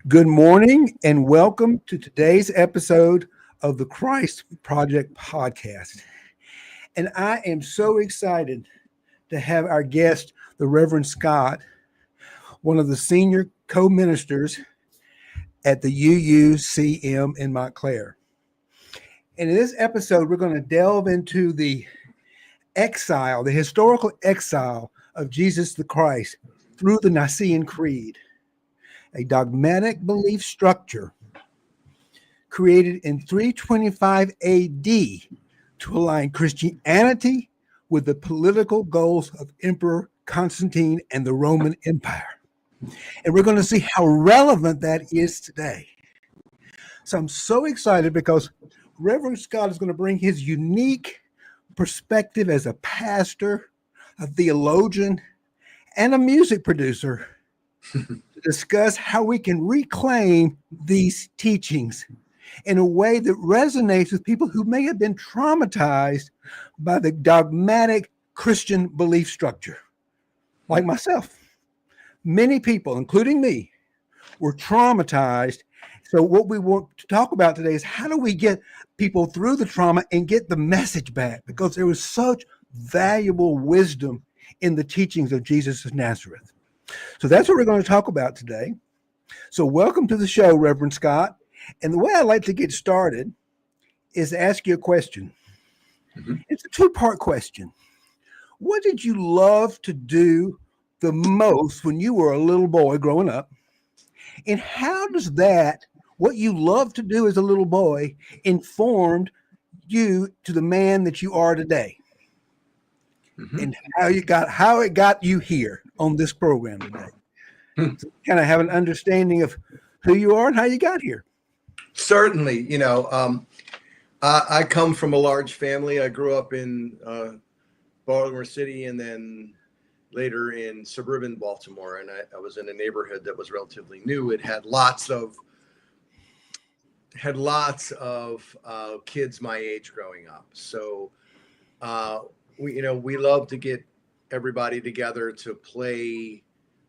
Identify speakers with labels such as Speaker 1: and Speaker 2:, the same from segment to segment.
Speaker 1: Good morning and welcome to today's episode of the Christ Project podcast. And I am so excited to have our guest, the Reverend Scott, one of the senior co-ministers at the UUCM in Montclair. And in this episode, we're going to delve into the exile, the historical exile of Jesus the Christ through the Nicene Creed, a dogmatic belief structure created in 325 AD to align Christianity with the political goals of Emperor Constantine and the Roman Empire. And we're going to see how relevant that is today. So I'm so excited because Reverend Scott is going to bring his unique perspective as a pastor, a theologian, and a music producer to discuss how we can reclaim these teachings in a way that resonates with people who may have been traumatized by the dogmatic Christian belief structure, like myself. Many people, including me, were traumatized. So what we want to talk about today is how do we get people through the trauma and get the message back? Because there was such valuable wisdom in the teachings of Jesus of Nazareth. So that's what we're going to talk about today. So welcome to the show, Reverend Scott. And the way I like to get started is to ask you a question. Mm-hmm. It's a two-part question. What did you love to do the most when you were a little boy growing up? And how does that, what you loved to do as a little boy, informed you to the man that you are today? Mm-hmm. And how it got you here on this program today? So kind of have an understanding of who you are and how you got here.
Speaker 2: Certainly, I come from a large family. I grew up in Baltimore City and then later in suburban Baltimore, and I was in a neighborhood that was relatively new. It had lots of kids my age growing up. So we love to get everybody together to play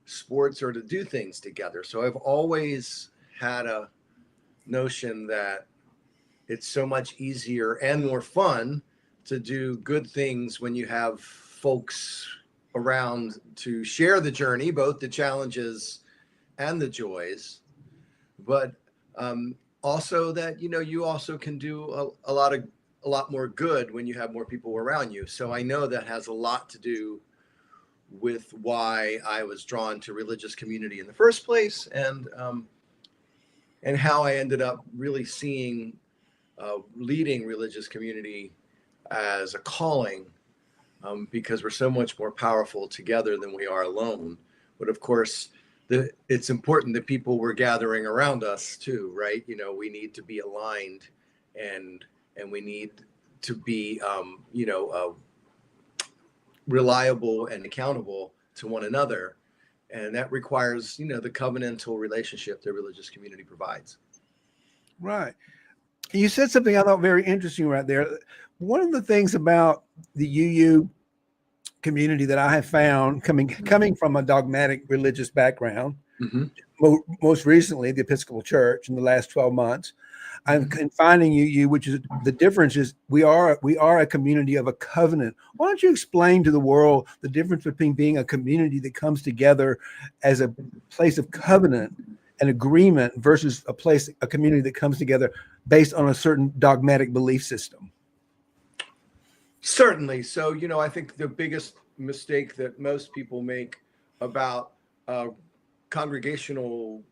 Speaker 2: sports or to do things together. So I've always had a notion that it's so much easier and more fun to do good things when you have folks around to share the journey, both the challenges and the joys, but also that you also can do a lot more good when you have more people around you. So I know that has a lot to do with why I was drawn to religious community in the first place, and how I ended up really seeing leading religious community as a calling, because we're so much more powerful together than we are alone. But of course, it's important that people were gathering around us too, right? We need to be aligned, and we need to be, reliable and accountable to one another. And that requires, the covenantal relationship that religious community provides.
Speaker 1: Right. You said something I thought very interesting right there. One of the things about the UU community that I have found coming from a dogmatic religious background, mm-hmm. most recently the Episcopal Church in the last 12 months, I'm finding UU, which is the difference is we are a community of a covenant. Why don't you explain to the world the difference between being a community that comes together as a place of covenant and agreement versus a community that comes together based on a certain dogmatic belief system?
Speaker 2: Certainly. So, I think the biggest mistake that most people make about congregational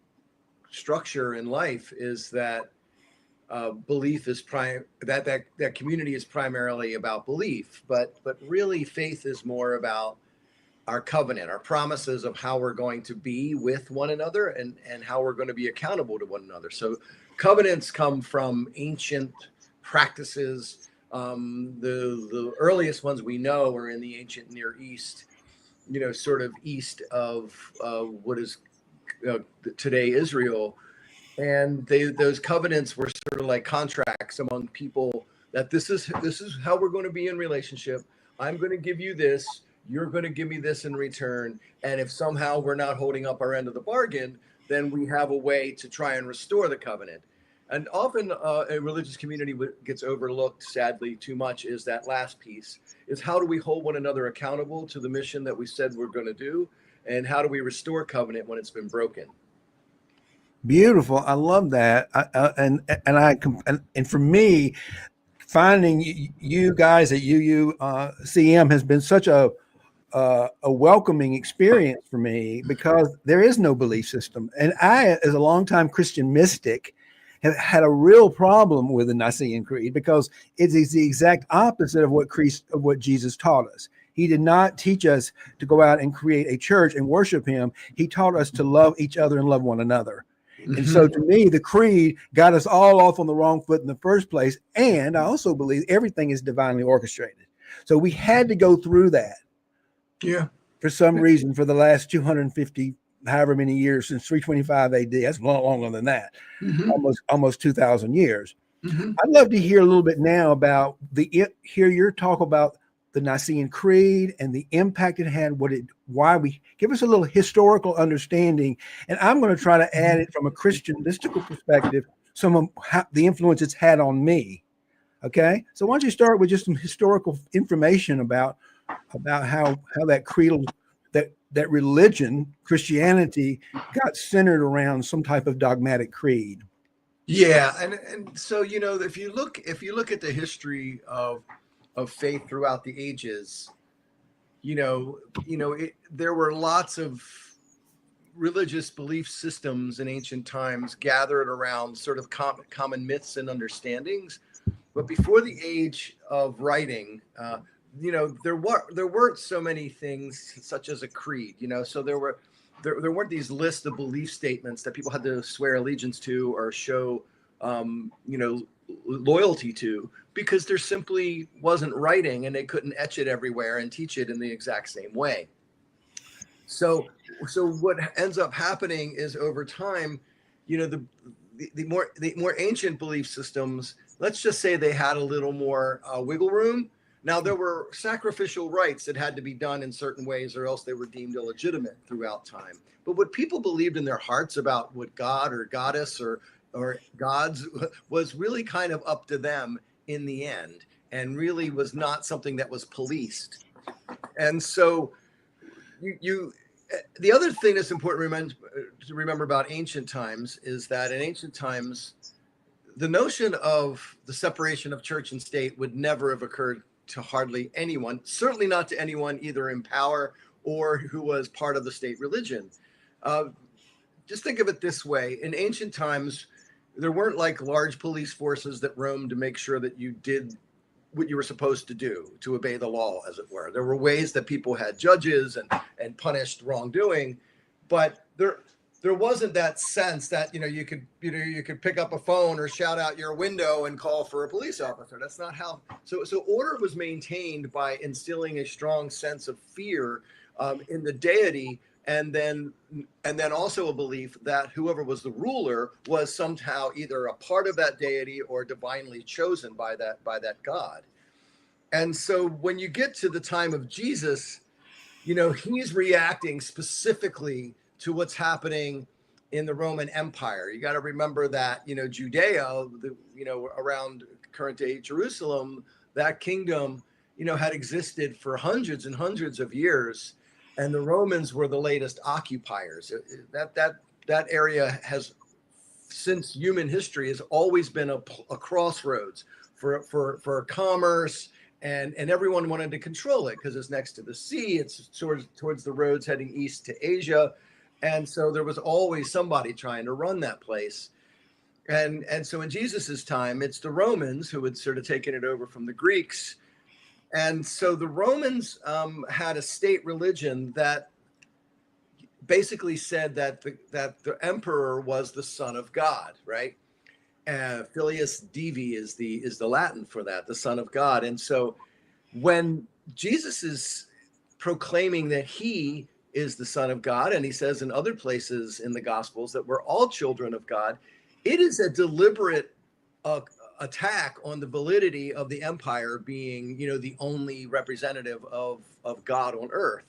Speaker 2: structure in life is that belief is that community is primarily about belief, but really faith is more about our covenant, our promises of how we're going to be with one another and how we're going to be accountable to one another. So covenants come from ancient practices. The earliest ones we know are in the ancient Near East, sort of east of what is today Israel. And those covenants were sort of like contracts among people that this is how we're going to be in relationship. I'm going to give you this. you're going to give me this in return. And if somehow we're not holding up our end of the bargain, then we have a way to try and restore the covenant. And often a religious community gets overlooked, sadly, too much, is that last piece, is how do we hold one another accountable to the mission that we said we're going to do? And how do we restore covenant when it's been broken?
Speaker 1: Beautiful. I love that. And for me, finding you guys at UUCM has been such a welcoming experience for me, because there is no belief system. And I, as a longtime Christian mystic, have had a real problem with the Nicene Creed, because it is the exact opposite of what Jesus taught us. He did not teach us to go out and create a church and worship him. He taught us to love each other and love one another. And so to me, the creed got us all off on the wrong foot in the first place. And I also believe everything is divinely orchestrated. So we had to go through that.
Speaker 3: Yeah.
Speaker 1: For some reason, for the last 250, however many years, since 325 AD, that's a lot longer than that, almost 2,000 years. I'd love to hear a little bit now about hear your talk about the Nicene Creed and the impact it had, give us a little historical understanding. And I'm going to try to add it from a Christian mystical perspective, some of the influence it's had on me. Okay. So why don't you start with just some historical information about how that creedal, that religion, Christianity, got centered around some type of dogmatic creed.
Speaker 2: Yeah, and so if you look at the history of faith throughout the ages, there were lots of religious belief systems in ancient times gathered around sort of common myths and understandings. But before the age of writing, there weren't so many things such as a creed. So there weren't these lists of belief statements that people had to swear allegiance to or show loyalty to, because there simply wasn't writing, and they couldn't etch it everywhere and teach it in the exact same way. So what ends up happening is, over time, the more ancient belief systems, let's just say they had a little more wiggle room. Now, there were sacrificial rites that had to be done in certain ways, or else they were deemed illegitimate throughout time. But what people believed in their hearts about what God or goddess or gods was really kind of up to them in the end, and really was not something that was policed. And so the other thing that's important to remember about ancient times is that in ancient times, the notion of the separation of church and state would never have occurred to hardly anyone, certainly not to anyone either in power or who was part of the state religion. Just think of it this way. In ancient times, there weren't like large police forces that roamed to make sure that you did what you were supposed to do, to obey the law, as it were. There were ways that people had judges and punished wrongdoing, but there wasn't that sense that you could pick up a phone or shout out your window and call for a police officer. That's not how. So order was maintained by instilling a strong sense of fear in the deity, and then also a belief that whoever was the ruler was somehow either a part of that deity or divinely chosen by that God. And so when you get to the time of Jesus, he's reacting specifically to what's happening in the Roman Empire. You got to remember that, Judea, around current day Jerusalem, that kingdom, had existed for hundreds and hundreds of years. And the Romans were the latest occupiers. That area has, since human history, has always been a crossroads for commerce, and everyone wanted to control it because it's next to the sea. It's towards the roads heading east to Asia, and so there was always somebody trying to run that place. And so in Jesus's time, it's the Romans who had sort of taken it over from the Greeks. And so the Romans had a state religion that basically said that the emperor was the son of God, right? Filius Divi is the Latin for that, the son of God. And so when Jesus is proclaiming that he is the son of God, and he says in other places in the Gospels that we're all children of God, it is a deliberate attack on the validity of the empire being, the only representative of God on earth.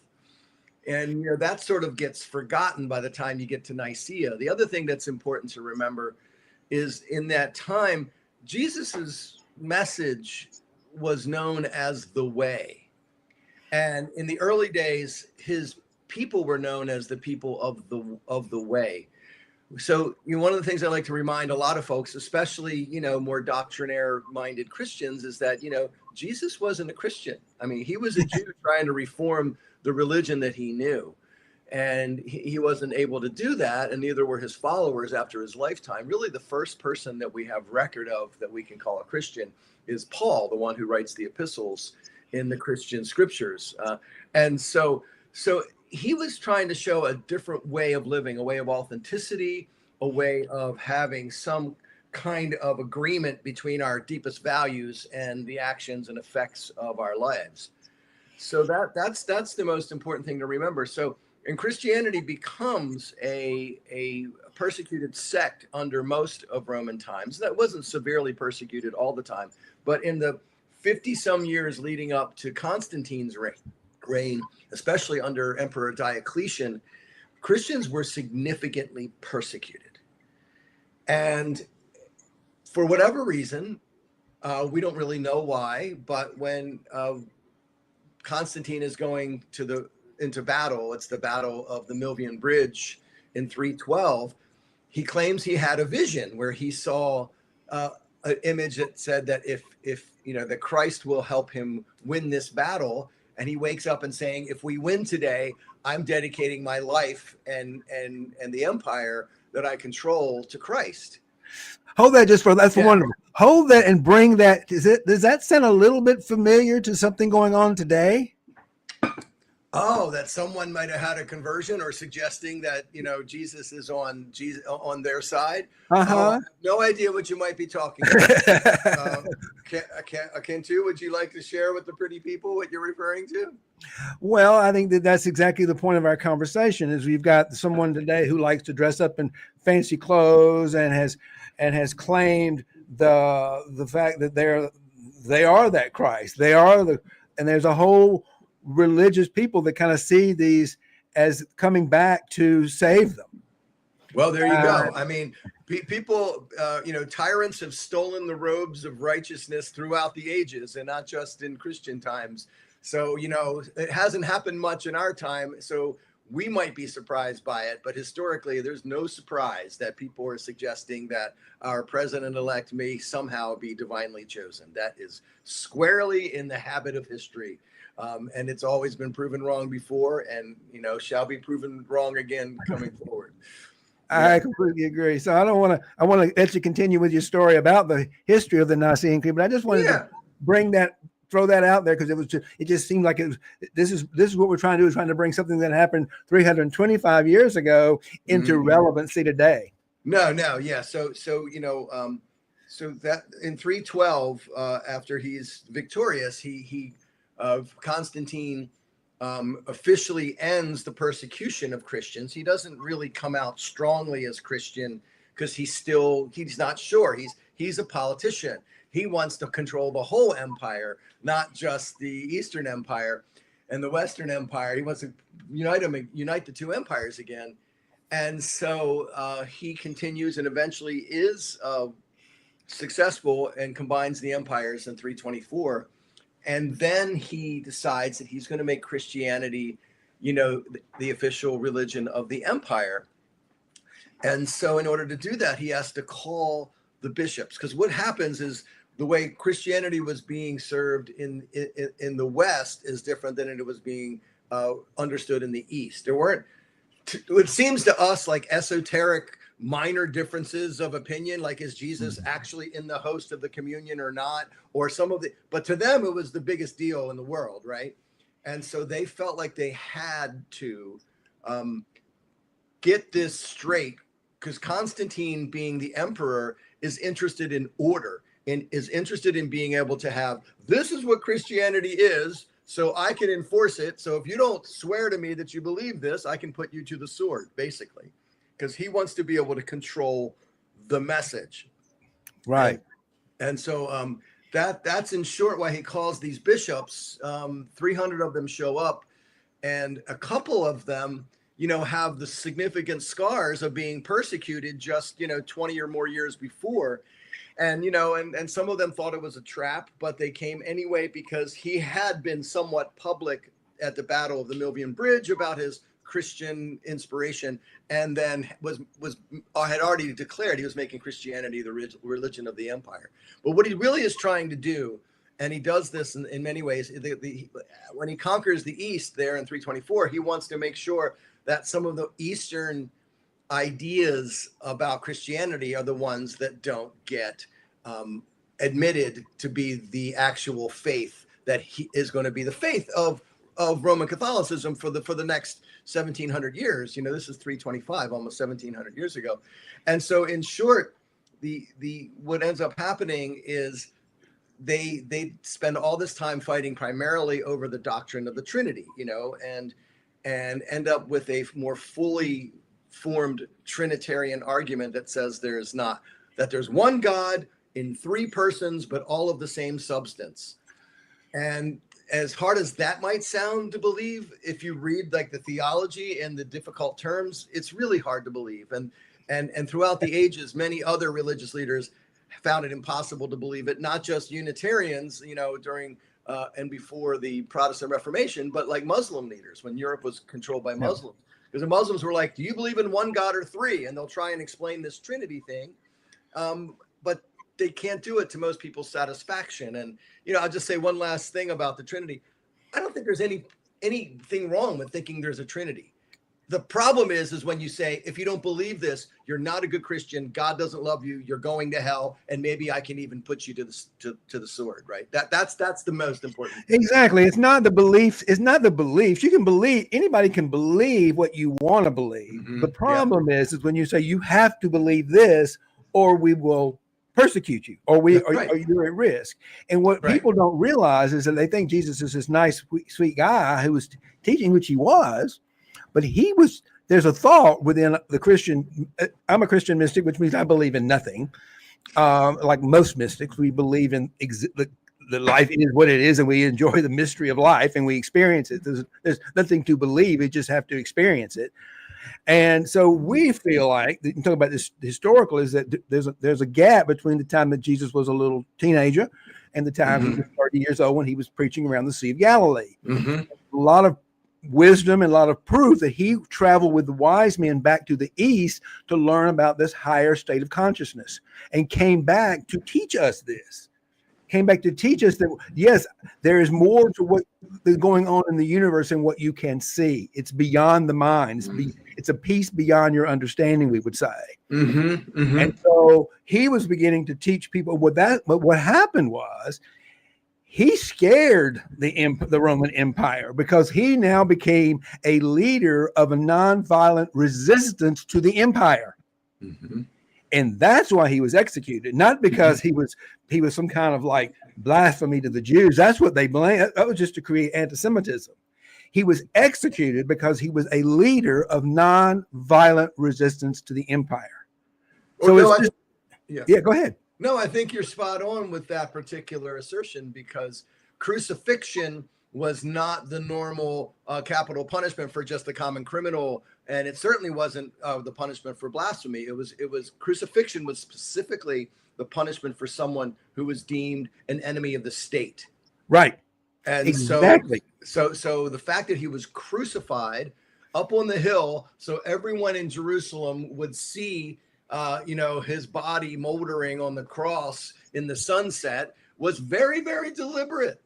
Speaker 2: And that sort of gets forgotten by the time you get to Nicaea. The other thing that's important to remember is in that time, Jesus's message was known as the way. And in the early days, his people were known as the people of the way. So, one of the things I like to remind a lot of folks, especially, more doctrinaire-minded Christians, is that, Jesus wasn't a Christian. I mean, he was a Jew trying to reform the religion that he knew. And he wasn't able to do that, and neither were his followers after his lifetime. Really, the first person that we have record of that we can call a Christian is Paul, the one who writes the epistles in the Christian scriptures. And so he was trying to show a different way of living, a way of authenticity, a way of having some kind of agreement between our deepest values and the actions and effects of our lives. So that's the most important thing to remember. So, and Christianity becomes a persecuted sect under most of Roman times. That wasn't severely persecuted all the time, but in the 50 some years leading up to Constantine's reign, especially under Emperor Diocletian, Christians were significantly persecuted. And for whatever reason, we don't really know why, but when Constantine is going into battle, it's the Battle of the Milvian Bridge in 312, he claims he had a vision where he saw an image that said that if that Christ will help him win this battle. And he wakes up and saying, if we win today, I'm dedicating my life and the empire that I control to Christ.
Speaker 1: Hold that that's wonderful. Hold that and bring that. Does that sound a little bit familiar to something going on today?
Speaker 2: Oh, that someone might have had a conversion or suggesting that, Jesus is on their side. I have no idea what you might be talking about. Kentu, would you like to share with the pretty people what you're referring to?
Speaker 1: Well, I think that's exactly the point of our conversation is we've got someone today who likes to dress up in fancy clothes and has claimed the fact that they are that Christ. And there's a whole religious people that kind of see these as coming back to save them.
Speaker 2: Well, there you go. I mean, people, tyrants have stolen the robes of righteousness throughout the ages and not just in Christian times. So, it hasn't happened much in our time. So we might be surprised by it. But historically, there's no surprise that people are suggesting that our president-elect may somehow be divinely chosen. That is squarely in the habit of history. And it's always been proven wrong before and, shall be proven wrong again coming forward.
Speaker 1: I completely agree. So I want to let you continue with your story about the history of the Nicene Creed, but I just wanted to throw that out there because it just seemed like this is what we're trying to do, is trying to bring something that happened 325 years ago into relevancy today.
Speaker 2: No, yeah. So that in 312, after he's victorious, Constantine officially ends the persecution of Christians. He doesn't really come out strongly as Christian because he's not sure. He's a politician. He wants to control the whole empire, not just the Eastern Empire and the Western Empire. He wants to unite the two empires again. And so he continues and eventually is successful and combines the empires in 324. And then he decides that he's going to make Christianity, the official religion of the empire. And so in order to do that, he has to call the bishops, because what happens is the way Christianity was being served in the West is different than it was being understood in the East. There weren't, it seems to us, like esoteric minor differences of opinion, like is Jesus actually in the host of the communion or not, or but to them it was the biggest deal in the world, right? And so they felt like they had to get this straight, because Constantine, being the emperor, is interested in order and is interested in being able to have, this is what Christianity is, so I can enforce it. So if you don't swear to me that you believe this, I can put you to the sword, basically, because he wants to be able to control the message.
Speaker 1: Right.
Speaker 2: And so that's in short why he calls these bishops. 300 of them show up, and a couple of them, have the significant scars of being persecuted just 20 or more years before. And and some of them thought it was a trap, but they came anyway because he had been somewhat public at the Battle of the Milvian Bridge about his Christian inspiration, and then had already declared he was making Christianity the religion of the empire. But what he really is trying to do, and he does this in many ways, when he conquers the East there in 324, he wants to make sure that some of the Eastern ideas about Christianity are the ones that don't get admitted to be the actual faith that is going to be the faith of Roman Catholicism for the next 1700 years. This is 325, almost 1700 years ago. And so in short, the what ends up happening is they spend all this time fighting primarily over the doctrine of the Trinity, and end up with a more fully formed Trinitarian argument that says there's one God in three persons, but all of the same substance. And as hard as that might sound to believe, if you read like the theology and the difficult terms, it's really hard to believe. And throughout the ages, many other religious leaders found it impossible to believe it, not just Unitarians, during and before the Protestant Reformation, but like Muslim leaders when Europe was controlled by Muslims. Because the Muslims were like, do you believe in one God or three? And they'll try and explain this Trinity thing. But they can't do it to most people's satisfaction. And, I'll just say one last thing about the Trinity. I don't think there's anything wrong with thinking there's a Trinity. The problem is when you say, if you don't believe this, you're not a good Christian. God doesn't love you. You're going to hell. And maybe I can even put you to the sword, right? That's the most important thing.
Speaker 1: Exactly. It's not the beliefs. It's not the beliefs. You can believe, anybody can believe what you want to believe. Mm-hmm. The problem is when you say you have to believe this or we will persecute you or or you're at risk. And what people don't realize is that they think Jesus is this nice, sweet guy who was teaching, which he was. But there's a thought within the Christian, I'm a Christian mystic, which means I believe in nothing. Like most mystics, we believe in the life is what it is, and we enjoy the mystery of life, and we experience it. There's nothing to believe, you just have to experience it. And so we feel like, talking about this historical, is that there's a gap between the time that Jesus was a little teenager and the time he was 30 years old when he was preaching around the Sea of Galilee. A lot of wisdom and a lot of proof that he traveled with the wise men back to the east to learn about this higher state of consciousness and came back to teach us this. Came back to teach us that, yes, there is more to what is going on in the universe than what you can see. It's beyond the mind. It's a piece beyond your understanding, we would say. And so he was beginning to teach people but what happened was, he scared the Roman Empire because he now became a leader of a nonviolent resistance to the empire. And that's why he was executed, not because he was some kind of like blasphemy to the Jews. That's what they blamed. That was just to create anti-Semitism. He was executed because he was a leader of nonviolent resistance to the empire. So go ahead.
Speaker 2: No, I think you're spot on with that particular assertion, because crucifixion was not the normal capital punishment for just a common criminal, and it certainly wasn't the punishment for blasphemy. It was crucifixion was specifically the punishment for someone who was deemed an enemy of the state.
Speaker 1: Right.
Speaker 2: And
Speaker 1: exactly.
Speaker 2: So the fact that he was crucified up on the hill, so everyone in Jerusalem would see his body moldering on the cross in the sunset, was very, very deliberate.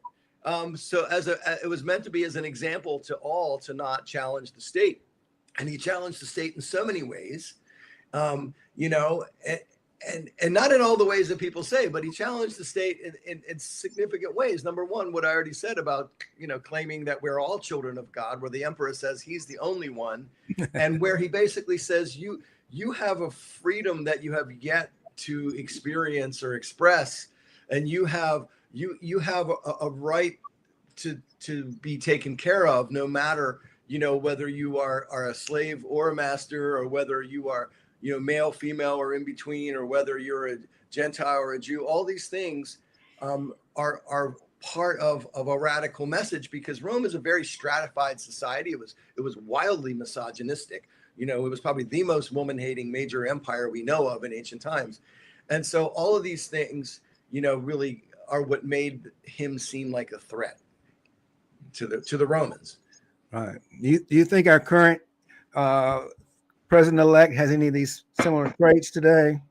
Speaker 2: So it was meant to be as an example to all to not challenge the state. And he challenged the state in so many ways, and not in all the ways that people say, but he challenged the state in significant ways. Number one, what I already said about, claiming that we're all children of God, where the emperor says he's the only one, and where he basically says you have a freedom that you have yet to experience or express, and you have a right to be taken care of, no matter whether you are a slave or a master, or whether you are male, female, or in between, or whether you're a Gentile or a Jew. All these things are part of a radical message, because Rome is a very stratified society. It was wildly misogynistic. It was probably the most woman-hating major empire we know of in ancient times. And so all of these things, really are what made him seem like a threat to the Romans.
Speaker 1: Right. Do you think our current president-elect has any of these similar traits today?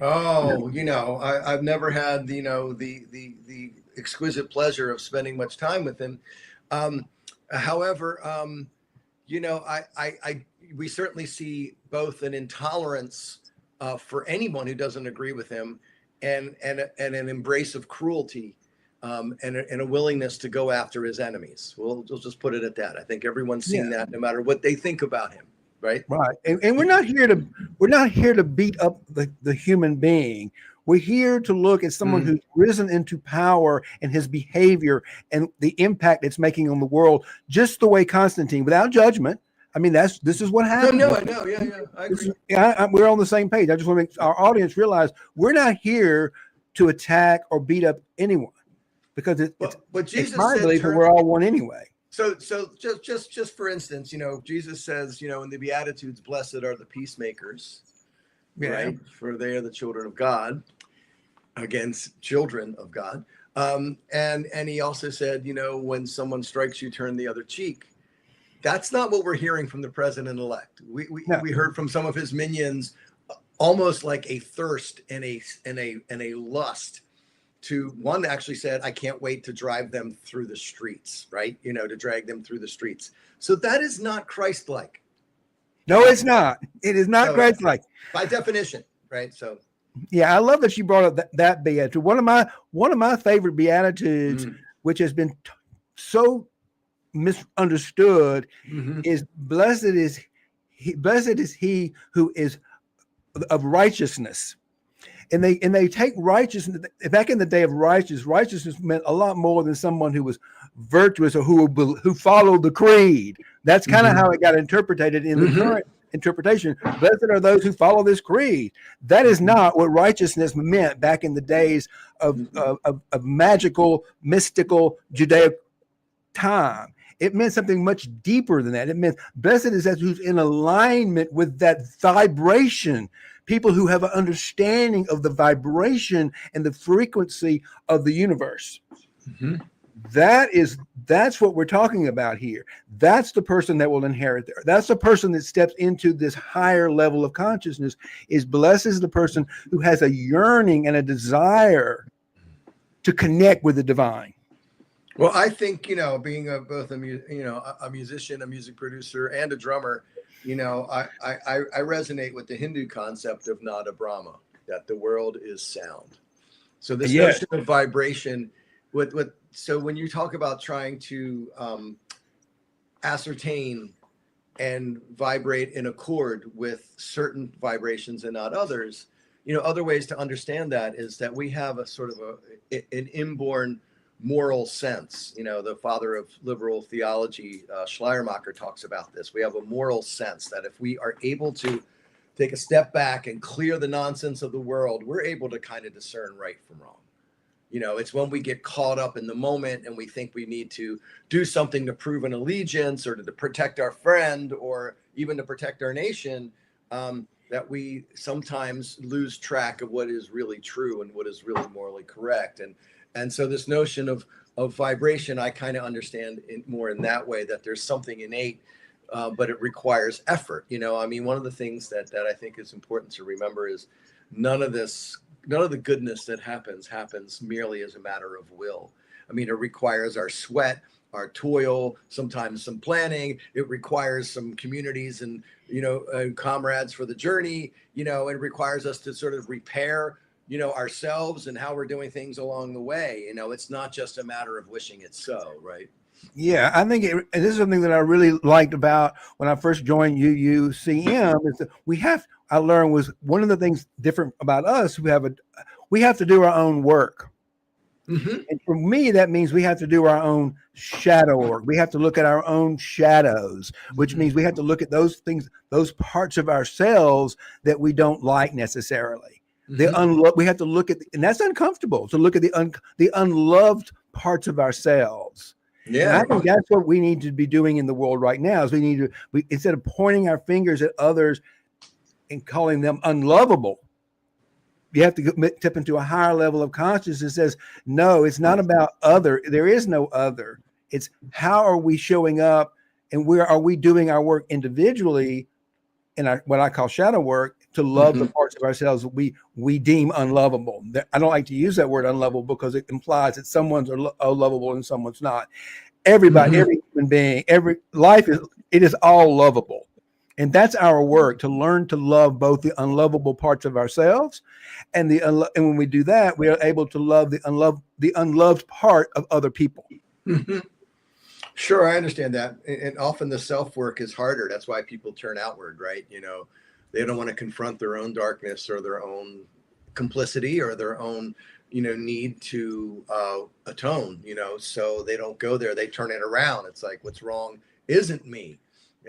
Speaker 2: Oh, I've never had the exquisite pleasure of spending much time with him. However, we certainly see both an intolerance for anyone who doesn't agree with him, and an embrace of cruelty, and a willingness to go after his enemies. We'll just put it at that. I think everyone's seen that, no matter what they think about him. Right.
Speaker 1: And we're not here to beat up the human being. We're here to look at someone who's risen into power and his behavior and the impact it's making on the world, just the way Constantine, without judgment. I mean, this is what happened.
Speaker 2: No, I know. Yeah, I agree.
Speaker 1: We're on the same page. I just want to make our audience realize we're not here to attack or beat up anyone, because it's my belief that we're all one anyway.
Speaker 2: So just for instance, Jesus says, in the Beatitudes, blessed are the peacemakers, right? For they are the children of God. Against children of God. And he also said, when someone strikes you, turn the other cheek. That's not what we're hearing from the president-elect. We heard from some of his minions almost like a thirst and a lust. One actually said, I can't wait to drive them through the streets, right? To drag them through the streets. So that is not Christ-like.
Speaker 1: No, it's not. It is not Christ-like.
Speaker 2: By definition, right? So.
Speaker 1: Yeah, I love that you brought up that beatitude. One of my favorite beatitudes, which has been so misunderstood, is blessed is he who is of righteousness. And they take righteousness back in the day of righteousness meant a lot more than someone who was virtuous or who followed the creed. That's kind of how it got interpreted in the current interpretation. Blessed are those who follow this creed. That is not what righteousness meant back in the days of magical, mystical Judaic time. It meant something much deeper than that. It meant blessed is that who's in alignment with that vibration. People who have an understanding of the vibration and the frequency of the universe. That's what we're talking about here. That's the person that will inherit there. That's the person that steps into this higher level of consciousness. Blessed is the person who has a yearning and a desire to connect with the divine.
Speaker 2: Well, I think, being both a musician, a music producer, and a drummer, I resonate with the Hindu concept of Nada Brahma, that the world is sound. So this notion of vibration, so when you talk about trying to ascertain and vibrate in accord with certain vibrations and not others, other ways to understand that is that we have a sort of an inborn moral sense. The father of liberal theology, Schleiermacher, talks about this. We have a moral sense that if we are able to take a step back and clear the nonsense of the world, we're able to kind of discern right from wrong. It's when we get caught up in the moment and we think we need to do something to prove an allegiance or to protect our friend or even to protect our nation, that we sometimes lose track of what is really true and what is really morally correct. And so this notion of vibration, I kind of understand more in that way, that there's something innate, but it requires effort. One of the things that I think is important to remember is none of the goodness that happens merely as a matter of will. It requires our sweat, our toil, sometimes some planning. It requires some communities and, comrades for the journey. It requires us to sort of repair ourselves and how we're doing things along the way. It's not just a matter of wishing it so, right?
Speaker 1: Yeah, I think this is something that I really liked about when I first joined UUCM, is that I learned was one of the things different about us. We have to do our own work.
Speaker 2: Mm-hmm.
Speaker 1: And for me, that means we have to do our own shadow work. We have to look at our own shadows, which means we have to look at those things, those parts of ourselves that we don't like necessarily. We have to look at, and that's uncomfortable, to look at the unloved parts of ourselves. And I think that's what we need to be doing in the world right now. Is we instead of pointing our fingers at others and calling them unlovable, you have to step into a higher level of consciousness that says, no, it's not about other. There is no other. It's how are we showing up, and where are we doing our work individually in what I call shadow work, to love the parts of ourselves we deem unlovable. I don't like to use that word unlovable because it implies that someone's lovable and someone's not. Everybody, every human being, every life is all lovable. And that's our work, to learn to love both the unlovable parts of ourselves and when we do that, we are able to love the unloved part of other people.
Speaker 2: Mm-hmm. Sure, I understand that. And often the self-work is harder. That's why people turn outward, right? They don't want to confront their own darkness or their own complicity or their own, need to atone, so they don't go there. They turn it around. It's like, what's wrong isn't me.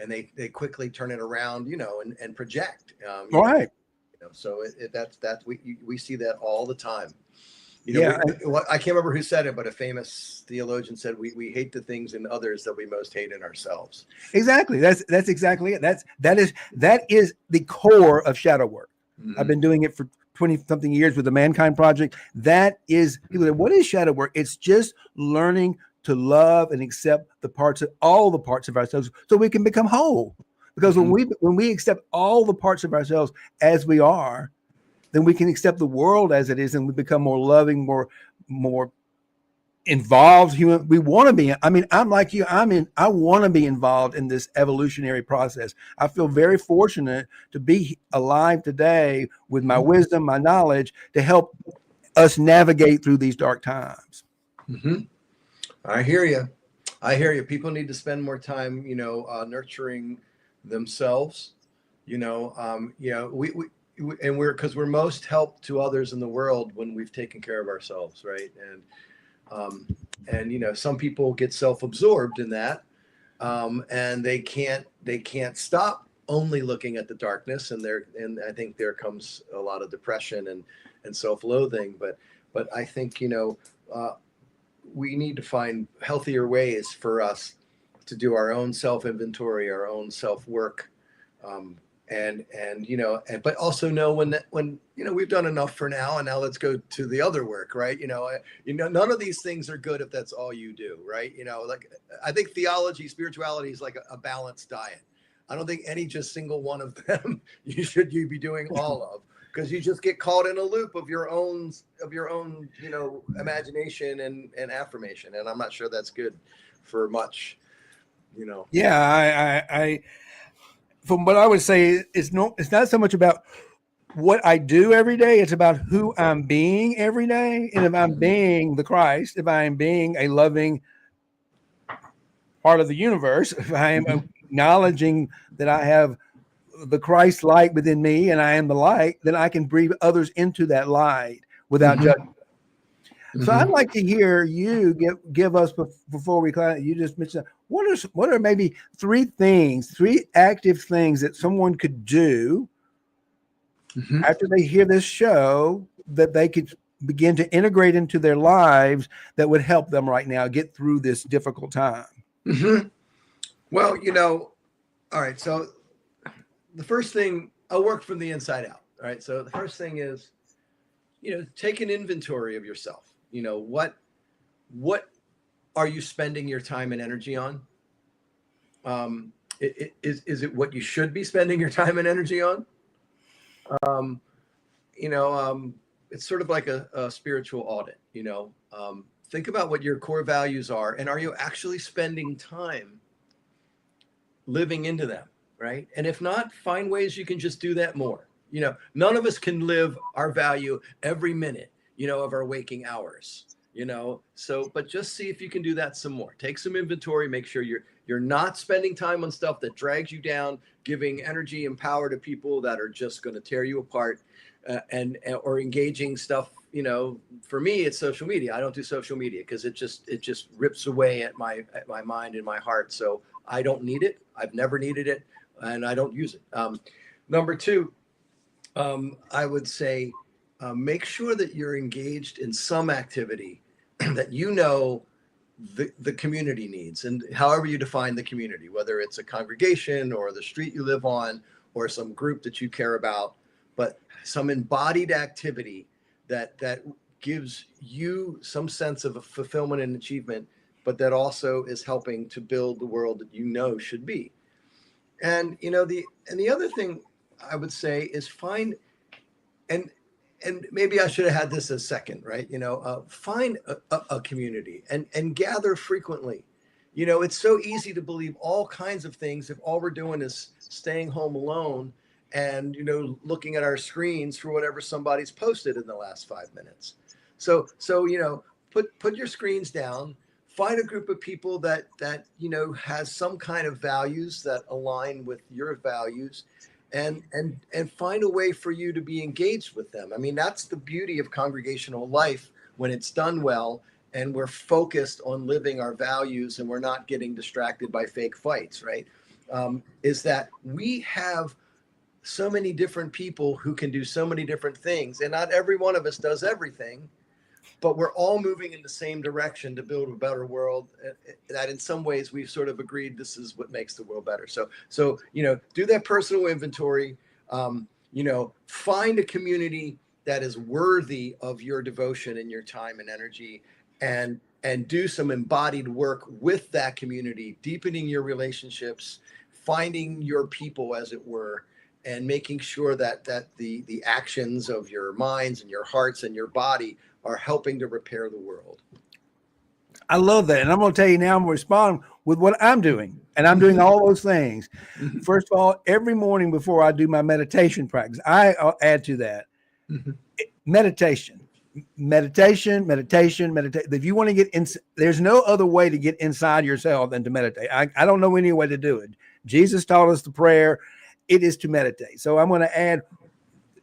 Speaker 2: And they quickly turn it around, and project.
Speaker 1: Right.
Speaker 2: So we see that all the time. I can't remember who said it, but a famous theologian said, we hate the things in others that we most hate in ourselves.
Speaker 1: Exactly. That's exactly it. That is the core of shadow work. I've been doing it for 20 something years with the Mankind Project. That is, people say, what is shadow work? It's just learning to love and accept all the parts of ourselves so we can become whole. Because when we accept all the parts of ourselves as we are, then we can accept the world as it is, and we become more loving, more involved human. We want to be. I mean, I'm like you. I want to be involved in this evolutionary process. I feel very fortunate to be alive today with my wisdom, my knowledge, to help us navigate through these dark times.
Speaker 2: I hear you. People need to spend more time, nurturing themselves. Because we're most helped to others in the world when we've taken care of ourselves, right? And some people get self-absorbed in that, and they can't stop only looking at the darkness, and I think there comes a lot of depression and self-loathing. But I think we need to find healthier ways for us to do our own self-inventory, our own self-work. But also know when we've done enough for now, and now let's go to the other work, right? None of these things are good if that's all you do, right? Like, I think theology, spirituality is like a balanced diet. I don't think any just single one of them you be doing all of, because you just get caught in a loop of your own imagination and affirmation, and I'm not sure that's good for much.
Speaker 1: Yeah, I from what I would say, it's not so much about what I do every day. It's about who I'm being every day. And if I'm being the Christ, if I am being a loving part of the universe, if I am acknowledging that I have the Christ light within me and I am the light, then I can breathe others into that light without judgment. So I'd like to hear you give us, before we close, you just mentioned, what are maybe three active things that someone could do after they hear this show that they could begin to integrate into their lives that would help them right now get through this difficult time?
Speaker 2: Well, all right. So the first thing, I'll work from the inside out. All right. So the first thing is, take an inventory of yourself. What are you spending your time and energy on? Is it what you should be spending your time and energy on? It's sort of like a spiritual audit. Think about what your core values are, and are you actually spending time living into them, right? And if not, find ways you can just do that more. None of us can live our value every minute, of our waking hours. So, but just see if you can do that some more. Take some inventory, make sure you're not spending time on stuff that drags you down, giving energy and power to people that are just going to tear you apart, or engaging stuff. For me, it's social media. I don't do social media because it just rips away at my mind and my heart. So I don't need it. I've never needed it, and I don't use it. Number two, I would say make sure that you're engaged in some activity that the community needs, and however you define the community, whether it's a congregation or the street you live on or some group that you care about, but some embodied activity that gives you some sense of fulfillment and achievement, but that also is helping to build the world that should be. And the other thing I would say is find, and maybe I should have had this as second, right? Find a community and gather frequently. It's so easy to believe all kinds of things if all we're doing is staying home alone and looking at our screens for whatever somebody's posted in the last 5 minutes. So put your screens down. Find a group of people that has some kind of values that align with your values, and find a way for you to be engaged with them. I mean, that's the beauty of congregational life when it's done well and we're focused on living our values and we're not getting distracted by fake fights, right? Is that we have so many different people who can do so many different things, and not every one of us does everything, but we're all moving in the same direction to build a better world that in some ways we've sort of agreed this is what makes the world better. So do that personal inventory, find a community that is worthy of your devotion and your time and energy, and do some embodied work with that community, deepening your relationships, finding your people, as it were, and making sure that the actions of your minds and your hearts and your body are helping to repair the world.
Speaker 1: I love that. And I'm going to tell you now, I'm going to respond with what I'm doing. And I'm doing all those things. First of all, every morning before I do my meditation practice, I'll add to that meditation. If you want to get in, there's no other way to get inside yourself than to meditate. I don't know any way to do it. Jesus taught us the prayer. It is to meditate. So I'm going to add,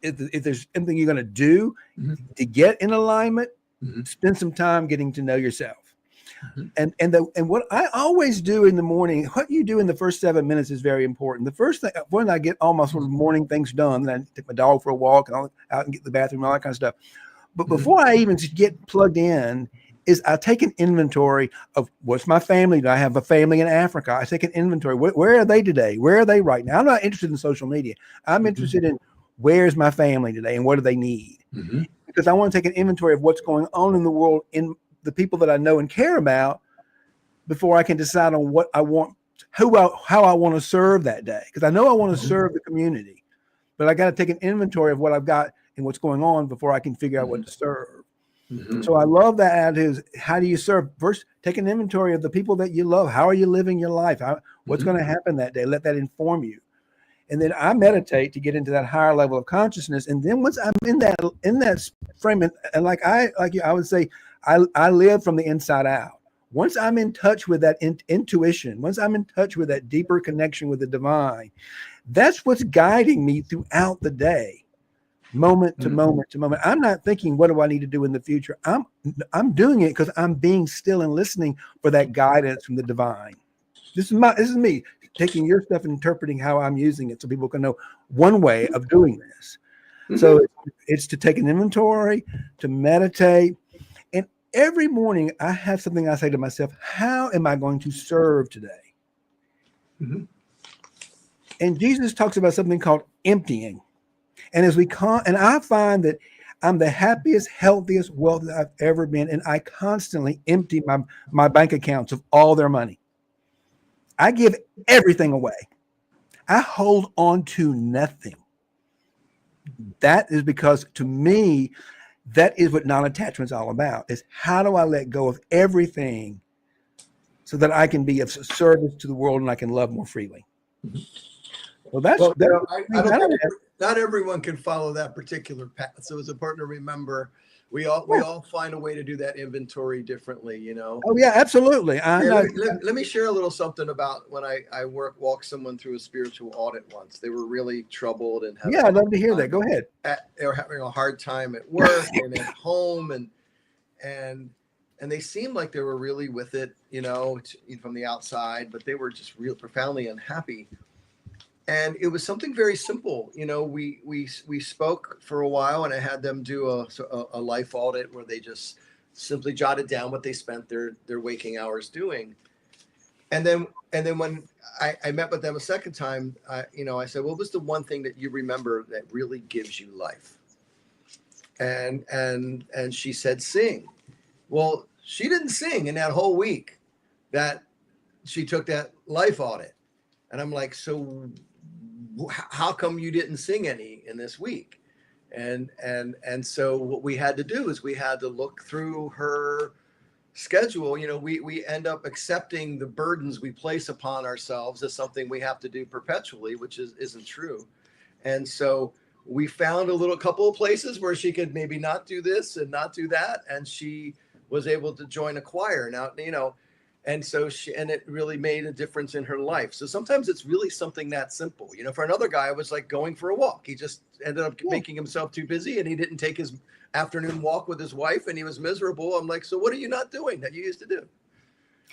Speaker 1: if there's something you're going to do to get in alignment, spend some time getting to know yourself. And what I always do in the morning, what you do in the first 7 minutes is very important. The first thing, when I get all my sort of morning things done, then I take my dog for a walk and I'll out and get to the bathroom and all that kind of stuff. But before I even get plugged in, is I take an inventory of what's my family. Do I have a family in Africa? I take an inventory. Where are they today? Where are they right now? I'm not interested in social media. I'm interested in where's my family today and what do they need? Because I want to take an inventory of what's going on in the world, in the people that I know and care about, before I can decide on what I want, how I want to serve that day. Because I know I want to serve the community, but I got to take an inventory of what I've got and what's going on before I can figure out what to serve. So I love that attitude. How do you serve? First, take an inventory of the people that you love. How are you living your life? What's going to happen that day? Let that inform you. And then I meditate to get into that higher level of consciousness. And then once I'm in that frame, and like you, I would say, I live from the inside out. Once I'm in touch with that intuition, once I'm in touch with that deeper connection with the divine, that's what's guiding me throughout the day, moment to moment to moment. I'm not thinking, what do I need to do in the future? I'm doing it because I'm being still and listening for that guidance from the divine. This is me taking your stuff and interpreting how I'm using it so people can know one way of doing this. So it's to take an inventory, to meditate. And every morning I have something I say to myself, how am I going to serve today? And Jesus talks about something called emptying. And and I find that I'm the happiest, healthiest, wealthiest I've ever been. And I constantly empty my bank accounts of all their money. I give everything away. I hold on to nothing. That is because, to me, that is what non-attachment is all about, is how do I let go of everything so that I can be of service to the world and I can love more freely. So
Speaker 2: not everyone can follow that particular path. So as a partner, remember, we all find a way to do that inventory differently, you know.
Speaker 1: Oh yeah, absolutely.
Speaker 2: Hey, let me share a little something about when I walked someone through a spiritual audit once. They were really troubled and having
Speaker 1: Yeah, I'd love to hear that. Go ahead.
Speaker 2: they were having a hard time at work and at home, and they seemed like they were really with it, you know, from the outside, but they were just real profoundly unhappy. And it was something very simple, you know. We spoke for a while, and I had them do a life audit where they just simply jotted down what they spent their waking hours doing. And then when I met with them a second time, I said, what was the one thing that you remember that really gives you life? And she said, sing. Well, she didn't sing in that whole week that she took that life audit. And I'm like, so how come you didn't sing any in this week? And so what we had to do is we had to look through her schedule. You know, we end up accepting the burdens we place upon ourselves as something we have to do perpetually, which isn't true. And so we found a couple of places where she could maybe not do this and not do that, and she was able to join a choir. Now, you know, and so it really made a difference in her life. So sometimes it's really something that simple. You know, for another guy, it was like going for a walk. He just ended up making himself too busy, and he didn't take his afternoon walk with his wife, and he was miserable. I'm like, so what are you not doing that you used to do?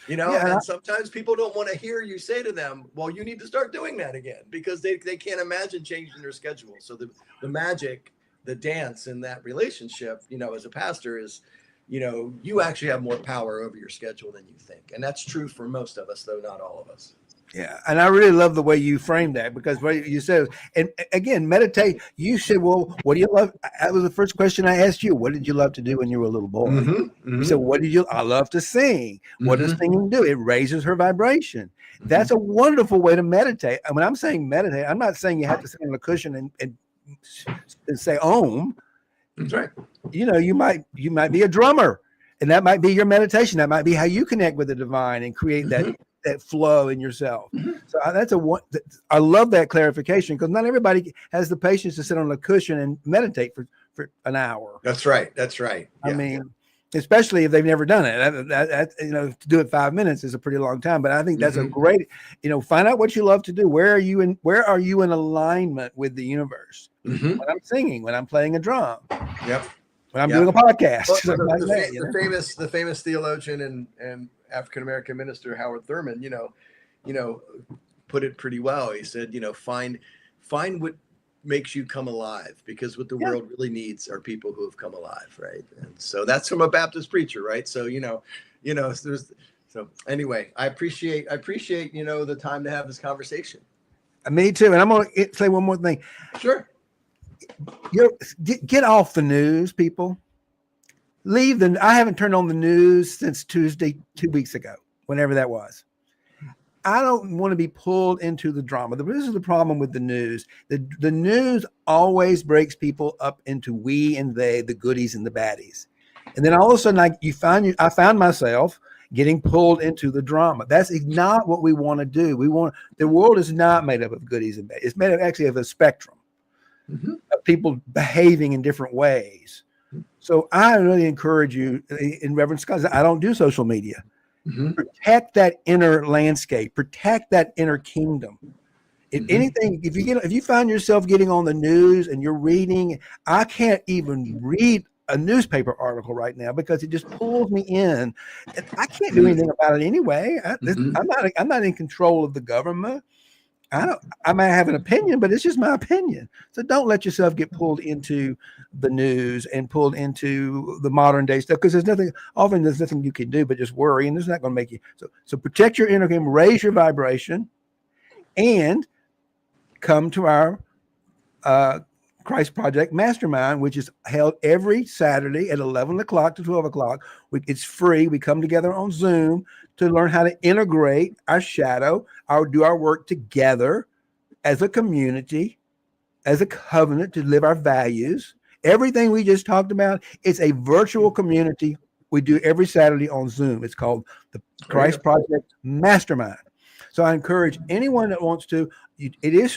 Speaker 2: You know, and sometimes people don't want to hear you say to them, well, you need to start doing that again, because they can't imagine changing their schedule. So the magic, the dance in that relationship, you know, as a pastor is, you know, you actually have more power over your schedule than you think. And that's true for most of us, though not all of us.
Speaker 1: Yeah. And I really love the way you framed that, because what you said, and again, meditate, you said, well, what do you love? That was the first question I asked you. What did you love to do when you were a little boy?
Speaker 2: Mm-hmm, mm-hmm.
Speaker 1: You said, I love to sing. What does singing do? It raises her vibration. That's a wonderful way to meditate. And when I'm saying meditate, I'm not saying you have to sit on a cushion and say Om.
Speaker 2: That's right.
Speaker 1: You know, you might be a drummer, and that might be your meditation. That might be how you connect with the divine and create that flow in yourself. So I love that clarification, because not everybody has the patience to sit on a cushion and meditate for an hour.
Speaker 2: That's right. That's right.
Speaker 1: Yeah. I mean, especially if they've never done it. That you know, to do it 5 minutes is a pretty long time. But I think that's a great, you know, find out what you love to do. Where are you in alignment with the universe? When I'm singing, when I'm playing a drum.
Speaker 2: Yep.
Speaker 1: When I'm doing a podcast.
Speaker 2: Well, the famous theologian and African American minister Howard Thurman, you know, put it pretty well. He said, you know, find what makes you come alive, because what the world really needs are people who have come alive, right? And so that's from a Baptist preacher, right? So so anyway, I appreciate you know, the time to have this conversation.
Speaker 1: Me too. And I'm going to say one more thing.
Speaker 2: Sure.
Speaker 1: Get off the news, people. I haven't turned on the news since Tuesday, 2 weeks ago, whenever that was. I don't want to be pulled into the drama. This is the problem with the news. The news always breaks people up into we and they, the goodies and the baddies. And then all of a sudden I found myself getting pulled into the drama. That's not what we want to do. The world is not made up of goodies and baddies. It's made up actually of a spectrum of people behaving in different ways. So I really encourage you, in Reverend Scott, I don't do social media. Protect that inner landscape, protect that inner kingdom. If anything, if you find yourself getting on the news and you're reading, I can't even read a newspaper article right now because it just pulls me in. I can't do anything about it anyway. I'm not in control of the government. I might have an opinion, but it's just my opinion. So don't let yourself get pulled into the news and pulled into the modern day stuff, because there's nothing you can do but just worry, and it's not going to make you. So protect your inner game, raise your vibration, and come to our Christ Project Mastermind, which is held every Saturday at 11 o'clock to 12 o'clock. It's free. We come together on Zoom to learn how to integrate our shadow, do our work together as a community, as a covenant, to live our values. Everything we just talked about is a virtual community we do every Saturday on Zoom. It's called the Christ Project Mastermind. So I encourage anyone that wants to,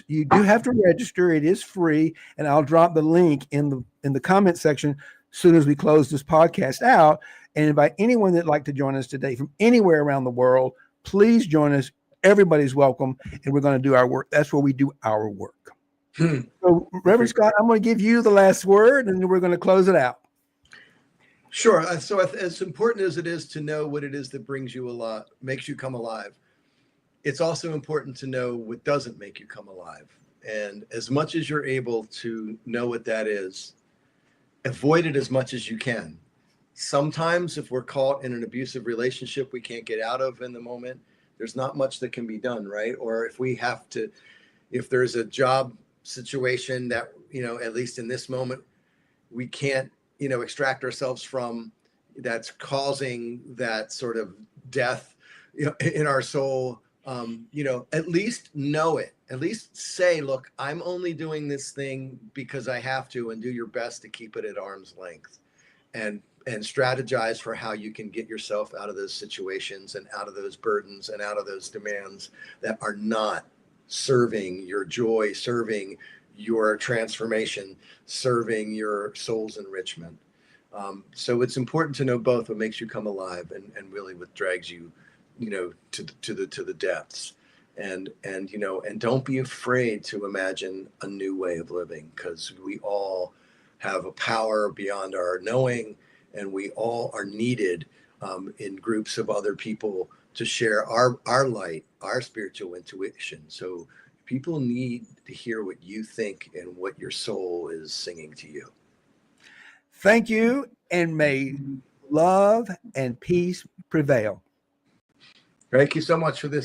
Speaker 1: you do have to register. It is free, and I'll drop the link in the comment section as soon as we close this podcast out. And invite anyone that'd like to join us today from anywhere around the world. Please join us. Everybody's welcome, and we're going to do our work. That's where we do our work. So, Reverend Scott, I'm going to give you the last word, and then we're going to close it out.
Speaker 2: Sure. So as important as it is to know what it is that brings you alive, makes you come alive, it's also important to know what doesn't make you come alive. And as much as you're able to know what that is, avoid it as much as you can. Sometimes if we're caught in an abusive relationship we can't get out of in the moment, there's not much that can be done, right? Or if there's a job situation that, at least in this moment, we can't, extract ourselves from, that's causing that sort of death, in our soul, at least know it, at least say, look, I'm only doing this thing because I have to, and do your best to keep it at arm's length, and strategize for how you can get yourself out of those situations and out of those burdens and out of those demands that are not serving your joy, serving your transformation, serving your soul's enrichment. So it's important to know both what makes you come alive and really what drags you, to the depths. And don't be afraid to imagine a new way of living, because we all have a power beyond our knowing, and we all are needed in groups of other people to share our light, our spiritual intuition. So people need to hear what you think and what your soul is singing to you.
Speaker 1: Thank you, and may love and peace prevail.
Speaker 2: Thank you so much for this